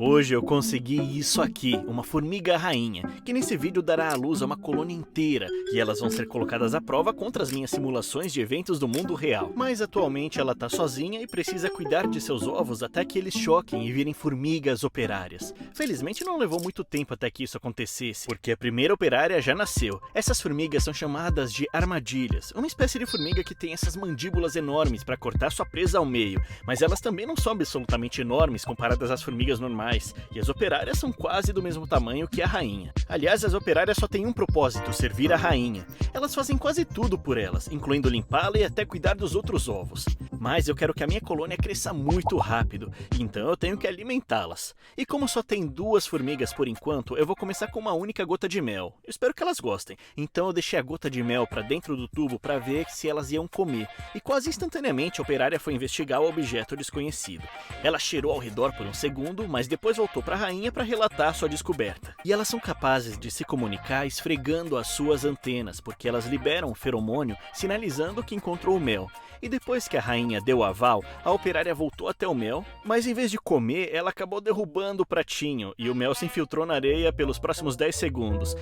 Hoje eu consegui isso aqui, uma formiga rainha, que nesse vídeo dará à luz a uma colônia inteira, e elas vão ser colocadas à prova contra as minhas simulações de eventos do mundo real. Mas atualmente ela tá sozinha e precisa cuidar de seus ovos até que eles choquem e virem formigas operárias. Felizmente não levou muito tempo até que isso acontecesse, porque a primeira operária já nasceu. Essas formigas são chamadas de armadilhas, uma espécie de formiga que tem essas mandíbulas enormes para cortar sua presa ao meio, mas elas também não são absolutamente enormes comparadas às formigas normais. E as operárias são quase do mesmo tamanho que a rainha. Aliás, as operárias só têm um propósito: servir a rainha. Elas fazem quase tudo por elas, incluindo limpá-la e até cuidar dos outros ovos. Mas eu quero que a minha colônia cresça muito rápido, então eu tenho que alimentá-las. E como só tem duas formigas por enquanto, eu vou começar com uma única gota de mel. Eu espero que elas gostem. Então eu deixei a gota de mel para dentro do tubo para ver se elas iam comer. E quase instantaneamente a operária foi investigar o objeto desconhecido. Ela cheirou ao redor por um segundo, mas depois voltou para a rainha para relatar sua descoberta. E elas são capazes de se comunicar esfregando as suas antenas, porque elas liberam um feromônio sinalizando que encontrou o mel. E depois que a rainha deu o aval, a operária voltou até o mel, mas em vez de comer, ela acabou derrubando o pratinho e o mel se infiltrou na areia pelos próximos 10 segundos.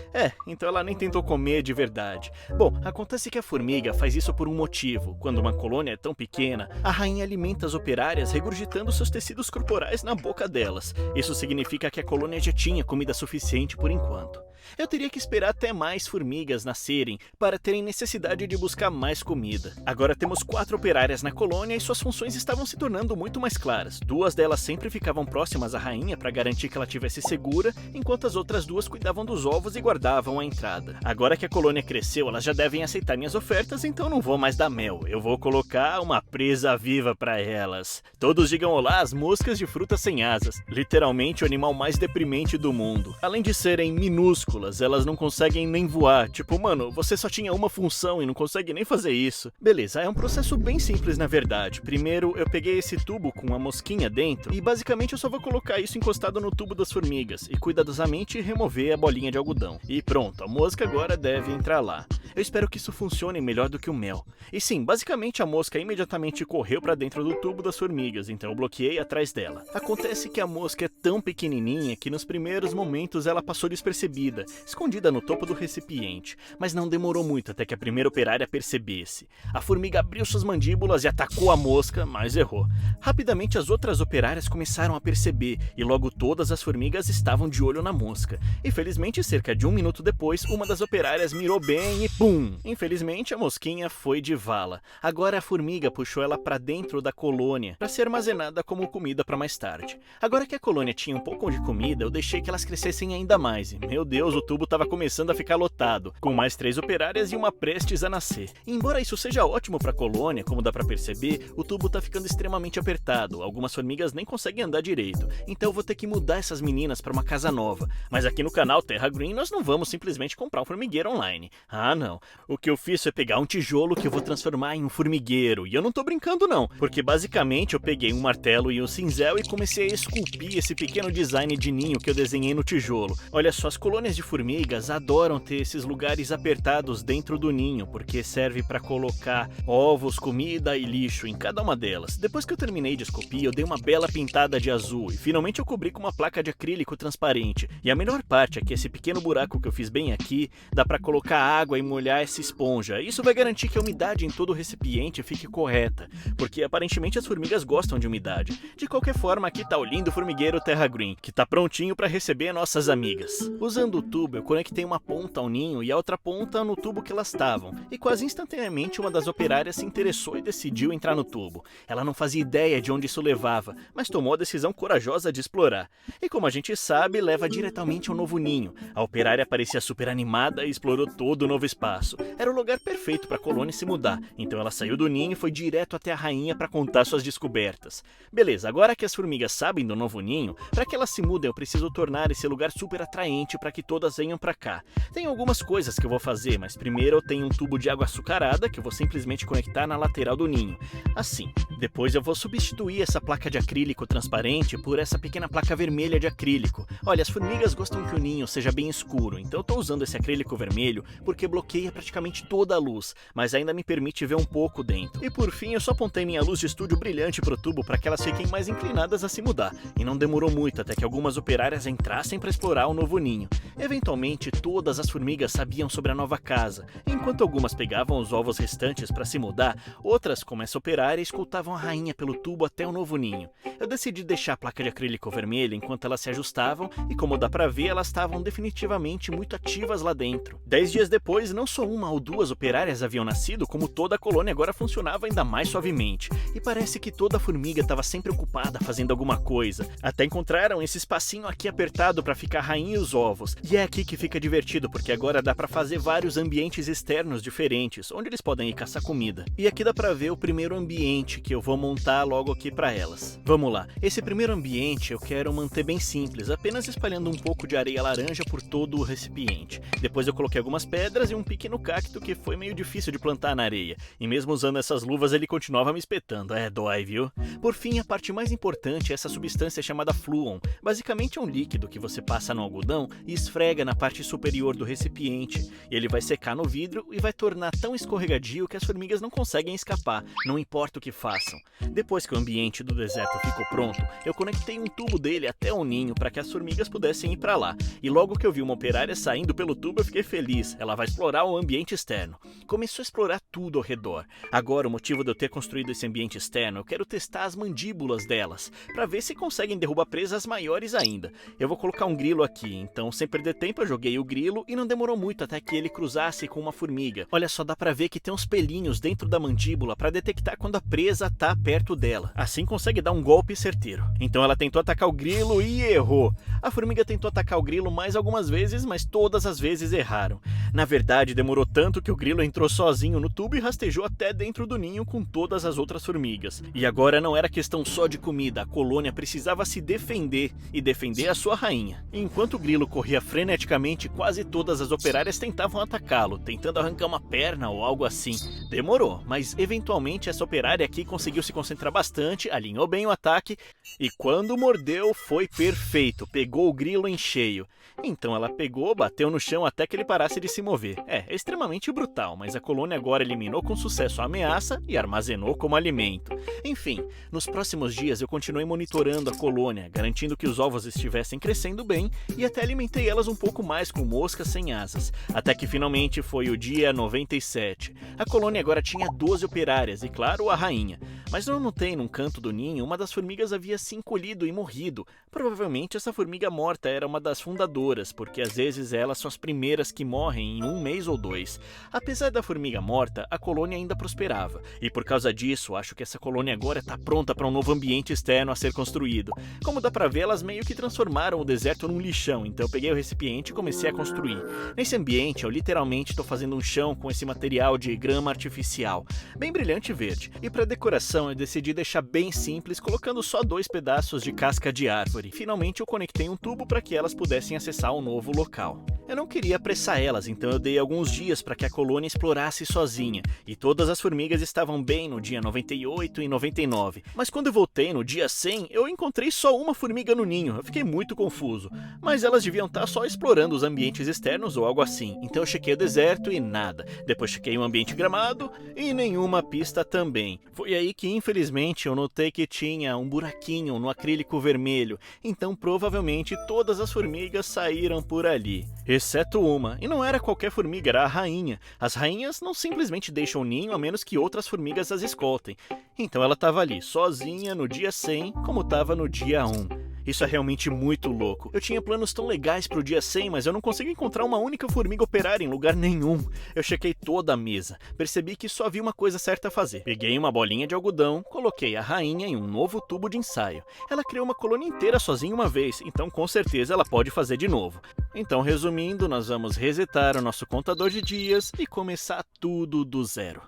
Então ela nem tentou comer de verdade. Bom, acontece que a formiga faz isso por um motivo. Quando uma colônia é tão pequena, a rainha alimenta as operárias regurgitando seus tecidos corporais na boca delas. Isso significa que a colônia já tinha comida suficiente por enquanto. Eu teria que esperar até mais formigas nascerem para terem necessidade de buscar mais comida. Agora temos 4 operárias na colônia e suas funções estavam se tornando muito mais claras. 2 delas sempre ficavam próximas à rainha para garantir que ela estivesse segura, enquanto as outras 2 cuidavam dos ovos e guardavam a entrada. Agora que a colônia cresceu, elas já devem aceitar minhas ofertas, então não vou mais dar mel. Eu vou colocar uma presa viva para elas. Todos digam olá às moscas de frutas sem asas. Literalmente o animal mais deprimente do mundo. Além de serem minúsculas, elas não conseguem nem voar. Tipo, mano, você só tinha uma função e não consegue nem fazer isso. Beleza, é um processo bem simples na verdade. Primeiro, eu peguei esse tubo com uma mosquinha dentro e basicamente eu só vou colocar isso encostado no tubo das formigas e cuidadosamente remover a bolinha de algodão. E pronto, a mosca agora deve entrar lá. Eu espero que isso funcione melhor do que o mel. E sim, basicamente a mosca imediatamente correu para dentro do tubo das formigas, então eu bloqueei atrás dela. Acontece que a mosca é tão pequenininha que nos primeiros momentos ela passou despercebida, escondida no topo do recipiente, mas não demorou muito até que a primeira operária percebesse. A formiga abriu suas mandíbulas e atacou a mosca, mas errou. Rapidamente as outras operárias começaram a perceber e logo todas as formigas estavam de olho na mosca. Infelizmente, cerca de 1 minuto depois, uma das operárias mirou bem e pum! Infelizmente a mosquinha foi de vala. Agora a formiga puxou ela para dentro da colônia para ser armazenada como comida para mais tarde. Agora que a colônia tinha um pouco de comida, eu deixei que elas crescessem ainda mais e, meu Deus, o tubo estava começando a ficar lotado, com mais 3 operárias e uma prestes a nascer. E embora isso seja ótimo para a colônia, como dá para perceber, o tubo está ficando extremamente apertado, algumas formigas nem conseguem andar direito, então eu vou ter que mudar essas meninas para uma casa nova. Mas aqui no canal Terra Green nós não vamos simplesmente comprar um formigueiro online. Ah não, o que eu fiz foi pegar um tijolo que eu vou transformar em um formigueiro, e eu não tô brincando não, porque basicamente eu peguei um martelo e um cinzel e comecei a esculpir esse pequeno design de ninho que eu desenhei no tijolo. Olha só, as colônias de formigas adoram ter esses lugares apertados dentro do ninho, porque serve para colocar ovos, comida e lixo em cada uma delas. Depois que eu terminei de esculpir, eu dei uma bela pintada de azul e finalmente eu cobri com uma placa de acrílico transparente. E a melhor parte é que esse pequeno buraco que eu fiz bem aqui, dá para colocar água e molhar essa esponja. Isso vai garantir que a umidade em todo o recipiente fique correta, porque aparentemente as formigas gostam de umidade. De qualquer forma, aqui tá o lindo formigueiro Terra Green, que tá prontinho para receber nossas amigas. Usando o tubo, eu conectei uma ponta ao ninho e a outra ponta no tubo que elas estavam, e quase instantaneamente uma das operárias se interessou e decidiu entrar no tubo. Ela não fazia ideia de onde isso levava, mas tomou a decisão corajosa de explorar. E como a gente sabe, leva diretamente ao novo ninho. A operária parecia super animada e explorou todo o novo espaço. Era o lugar perfeito para a colônia se mudar, então ela saiu do ninho e foi direto até a rainha para contar suas descobertas. Beleza, agora que as formigas sabem do novo ninho, para que elas se mudem eu preciso tornar esse lugar super atraente para que todas todas venham pra cá. Tem algumas coisas que eu vou fazer, mas primeiro eu tenho um tubo de água açucarada que eu vou simplesmente conectar na lateral do ninho, assim. Depois eu vou substituir essa placa de acrílico transparente por essa pequena placa vermelha de acrílico. Olha, as formigas gostam que o ninho seja bem escuro, então eu tô usando esse acrílico vermelho porque bloqueia praticamente toda a luz, mas ainda me permite ver um pouco dentro. E por fim, eu só apontei minha luz de estúdio brilhante pro tubo para que elas fiquem mais inclinadas a se mudar, e não demorou muito até que algumas operárias entrassem para explorar o novo ninho. Eventualmente, todas as formigas sabiam sobre a nova casa. Enquanto algumas pegavam os ovos restantes para se mudar, outras, como essa operária, escutavam a rainha pelo tubo até o novo ninho. Eu decidi deixar a placa de acrílico vermelha enquanto elas se ajustavam, e como dá pra ver, elas estavam definitivamente muito ativas lá dentro. 10 dias depois, não só uma ou duas operárias haviam nascido, como toda a colônia agora funcionava ainda mais suavemente. E parece que toda formiga estava sempre ocupada fazendo alguma coisa. Até encontraram esse espacinho aqui apertado para ficar a rainha e os ovos. E é aqui que fica divertido, porque agora dá pra fazer vários ambientes externos diferentes, onde eles podem ir caçar comida. E aqui dá pra ver o primeiro ambiente que eu vou montar logo aqui pra elas. Vamos lá, esse primeiro ambiente eu quero manter bem simples, apenas espalhando um pouco de areia laranja por todo o recipiente. Depois eu coloquei algumas pedras e um pequeno cacto que foi meio difícil de plantar na areia, e mesmo usando essas luvas ele continuava me espetando, dói, viu? Por fim, a parte mais importante é essa substância chamada fluon. Basicamente é um líquido que você passa no algodão e esfrega na parte superior do recipiente. Ele vai secar no vidro e vai tornar tão escorregadio que as formigas não conseguem escapar, não importa o que façam. Depois que o ambiente do deserto ficou pronto, eu conectei um tubo dele até o ninho para que as formigas pudessem ir para lá. E logo que eu vi uma operária saindo pelo tubo, eu fiquei feliz. Ela vai explorar o ambiente externo. Começou a explorar tudo ao redor. Agora, o motivo de eu ter construído esse ambiente externo, eu quero testar as mandíbulas delas, para ver se conseguem derrubar presas maiores ainda. Eu vou colocar um grilo aqui, então sem perder tempo eu joguei o grilo e não demorou muito até que ele cruzasse com uma formiga. Olha só, dá pra ver que tem uns pelinhos dentro da mandíbula para detectar quando a presa tá perto dela. Assim consegue dar um golpe certeiro. Então ela tentou atacar o grilo e errou. A formiga tentou atacar o grilo mais algumas vezes, mas todas as vezes erraram. Na verdade, demorou tanto que o grilo entrou sozinho no tubo e rastejou até dentro do ninho com todas as outras formigas. E agora não era questão só de comida, a colônia precisava se defender e defender a sua rainha. Enquanto o grilo corria freneticamente, quase todas as operárias tentavam atacá-lo, tentando arrancar uma perna ou algo assim. Demorou, mas eventualmente essa operária aqui conseguiu se concentrar bastante, alinhou bem o ataque e quando mordeu foi perfeito, pegou o grilo em cheio. Então ela pegou, bateu no chão até que ele parasse de se mover. É extremamente brutal, mas a colônia agora eliminou com sucesso a ameaça e armazenou como alimento. Enfim, nos próximos dias eu continuei monitorando a colônia, garantindo que os ovos estivessem crescendo bem e até alimentei elas um pouco mais com moscas sem asas. Até que finalmente foi o dia 97. A colônia agora tinha 12 operárias e, claro, a rainha. Mas eu notei num canto do ninho uma das formigas havia se encolhido e morrido. Provavelmente essa formiga morta era uma das fundadoras, porque às vezes elas são as primeiras que morrem em um mês ou dois. Apesar da formiga morta, a colônia ainda prosperava. E por causa disso, acho que essa colônia agora está pronta para um novo ambiente externo a ser construído. Como dá pra ver, elas meio que transformaram o deserto num lixão, então eu peguei o recipiente e comecei a construir. Nesse ambiente, eu literalmente estou fazendo um chão com esse material de grama artificial, bem brilhante e verde. E para decoração, eu decidi deixar bem simples, colocando só 2 pedaços de casca de árvore. Finalmente, eu conectei um tubo para que elas pudessem acessar o novo local. Eu não queria apressar elas, então eu dei alguns dias para que a colônia explorasse sozinha, e todas as formigas estavam bem no dia 98 e 99. Mas quando eu voltei no dia 100, eu encontrei só uma formiga no ninho. Eu fiquei muito confuso, mas elas deviam estar só explorando os ambientes externos ou algo assim. Então eu chequei o deserto e nada. Depois chequei o ambiente gramado e nenhuma pista também. Foi aí que infelizmente eu notei que tinha um buraquinho no acrílico vermelho, então provavelmente todas as formigas saíram por ali. Exceto uma, e não era qualquer formiga, era a rainha. As rainhas não simplesmente deixam o ninho a menos que outras formigas as escoltem. Então ela estava ali, sozinha no dia 100, como estava no dia 1. Isso é realmente muito louco. Eu tinha planos tão legais pro dia 100, mas eu não consigo encontrar uma única formiga operária em lugar nenhum. Eu chequei toda a mesa, percebi que só havia uma coisa certa a fazer. Peguei uma bolinha de algodão, coloquei a rainha em um novo tubo de ensaio. Ela criou uma colônia inteira sozinha uma vez, então com certeza ela pode fazer de novo. Então, resumindo, nós vamos resetar o nosso contador de dias e começar tudo do zero.